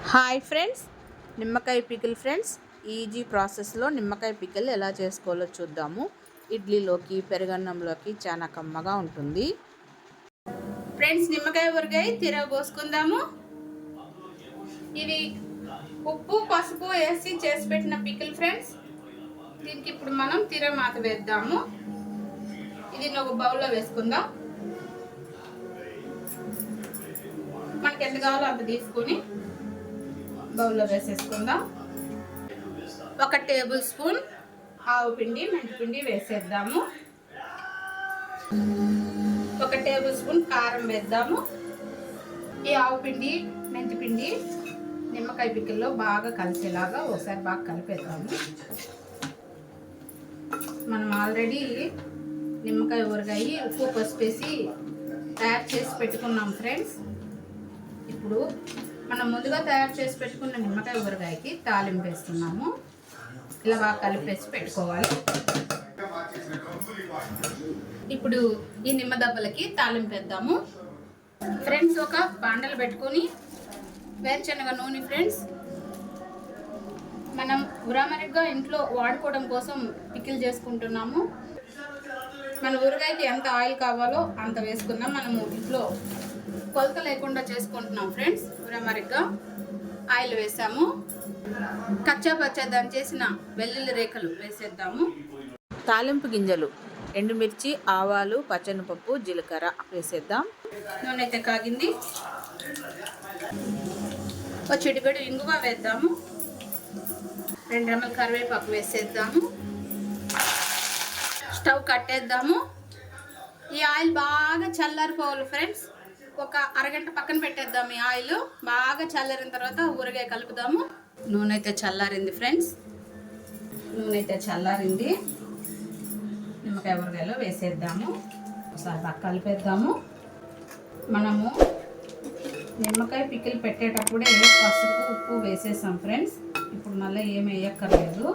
Hi friends, నిమ్మకాయ pickle friends. Easy ప్రాసెస్లో నిమ్మకాయ పికిల్ ఎలా చేసుకోవాలో చూద్దాము. ఇడ్లీలోకి పెరుగన్నంలోకి చాలా కమ్మగా ఉంటుంది ఫ్రెండ్స్. నిమ్మకాయ ఊరగాయ తిరగబోసుకుందాము. ఇది ఉప్పు పసుపు వేసి చేసి పెట్టిన పికిల్ ఫ్రెండ్స్. దీనికి ఇప్పుడు మనం తిరమాత వేద్దాము. ఇది ఒక బౌల్లో వేసుకుందాం. మనకి ఎంత కావాలో అంత తీసుకొని బౌల్లో వేసేసుకుందాం. 1 టేబుల్ స్పూన్ ఆవు పిండి మెంతిపిండి వేసేద్దాము. 1 టేబుల్ స్పూన్ కారం వేద్దాము. ఈ ఆవు పిండి మెంతిపిండి నిమ్మకాయ పికిల్లో బాగా కలిసేలాగా ఒకసారి బాగా కలిపేద్దాము. మనం ఆల్రెడీ నిమ్మకాయ ఊరగాయ ఉప్పు పసుపు వేసి తయారు చేసి పెట్టుకున్నాం ఫ్రెండ్స్. ఇప్పుడు మనం ముందుగా తయారు చేసి పెట్టుకున్న నిమ్మకాయ ఊరగాయకి తాలింపు వేస్తున్నాము. ఇలా బాగా కలిపేసి పెట్టుకోవాలి. ఇప్పుడు ఈ నిమ్మ దెబ్బలకి తాలింపు వేద్దాము ఫ్రెండ్స్. ఒక బాండలు పెట్టుకొని వేరుశనగ నూనె ఫ్రెండ్స్. మనం ఉరామరిగ్గా ఇంట్లో వాడుకోవడం కోసం పికిల్ చేసుకుంటున్నాము. మన ఊరగాయకి ఎంత ఆయిల్ కావాలో అంత వేసుకుందాం. మనము ఇంట్లో కొలత లేకుండా చేసుకుంటున్నాం ఫ్రెండ్స్. ఉరామరిగ్గా ఆయిల్ వేసాము. కచ్చా పచ్చా దంచేసిన వెల్లుల్లి రేఖలు వేసేద్దాము. తాలింపు గింజలు, ఎండుమిర్చి, ఆవాలు, పచ్చనిపప్పు, జీలకర్ర వేసేద్దాం. నూనె అయితే కాగింది. ఒక చిటికెడు ఇంగువ వేద్దాము. 2 రెమ్మల కరివేపాకు వేసేద్దాము. స్టవ్ కట్టేద్దాము. ఈ ఆయిల్ బాగా చల్లారిపోవాలి ఫ్రెండ్స్. ఒక అరగంట పక్కన పెట్టేద్దాం. ఈ ఆయిల్ బాగా చల్లారిన తర్వాత ఊరగాయ కలుపుదాము. నూనె అయితే చల్లారింది ఫ్రెండ్స్. నూనె అయితే చల్లారింది. నిమ్మకాయ ఊరగాయలో వేసేద్దాము. ఒకసారి బాగా కలిపేద్దాము. మనము నిమ్మకాయ పికిల్ పెట్టేటప్పుడే పసుపు ఉప్పు వేసేసాం ఫ్రెండ్స్. ఇప్పుడు మళ్ళీ ఏమి వేయక్కర్లేదు.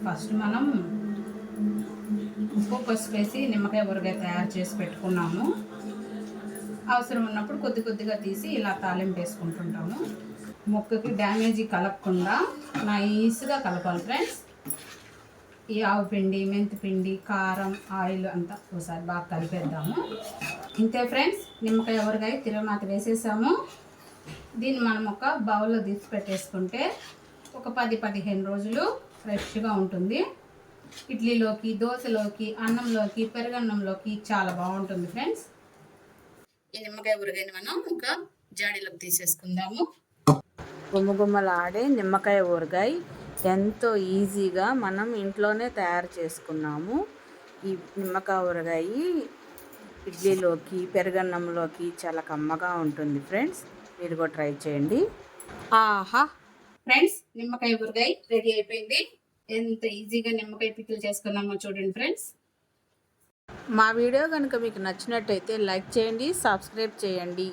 ఫస్ట్ మనం ఉప్పు పసుపు వేసి నిమ్మకాయ ఊరగాయ తయారు చేసి పెట్టుకున్నాము. అవసరం ఉన్నప్పుడు కొద్ది కొద్దిగా తీసి ఇలా తాలింపు వేసుకుంటుంటాము. మొక్కకి డ్యామేజీ కలపకుండా నైస్గా కలపాలి ఫ్రెండ్స్. ఈ ఆవు పిండి మెంతిపిండి కారం ఆయిల్ అంతా ఒకసారి బాగా కలిపేద్దాము. ఇంతే ఫ్రెండ్స్, నిమ్మకాయ ఊరగాయ తిరమాత వేసేసాము. దీన్ని మనం ఒక బౌల్లో తీసి పెట్టేసుకుంటే ఒక 10-15 రోజులు ఫ్రెష్గా ఉంటుంది. ఇడ్లీలోకి దోశలోకి అన్నంలోకి పెరుగన్నంలోకి చాలా బాగుంటుంది ఫ్రెండ్స్. ఈ నిమ్మకాయ ఊరగాయని మనం ఒక జాడీలోకి తీసేసుకుందాము. గుమ్మగుమ్మలాడే నిమ్మకాయ ఊరగాయ ఎంతో ఈజీగా మనం ఇంట్లోనే తయారు చేసుకున్నాము. ఈ నిమ్మకాయ ఊరగాయ ఇడ్లీలోకి పెరుగన్నంలోకి చాలా కమ్మగా ఉంటుంది ఫ్రెండ్స్. మీరు కూడా ట్రై చేయండి. ఆహా ఫ్రెండ్స్, నిమ్మకాయ ఊరగాయ రెడీ అయిపోయింది. ఎంత ఈజీగా నిమ్మకాయ పికిల్ చేసుకున్నామో చూడండి ఫ్రెండ్స్. మా వీడియో కనుక మీకు నచ్చినట్టయితే లైక్ చేయండి, సబ్స్క్రైబ్ చేయండి.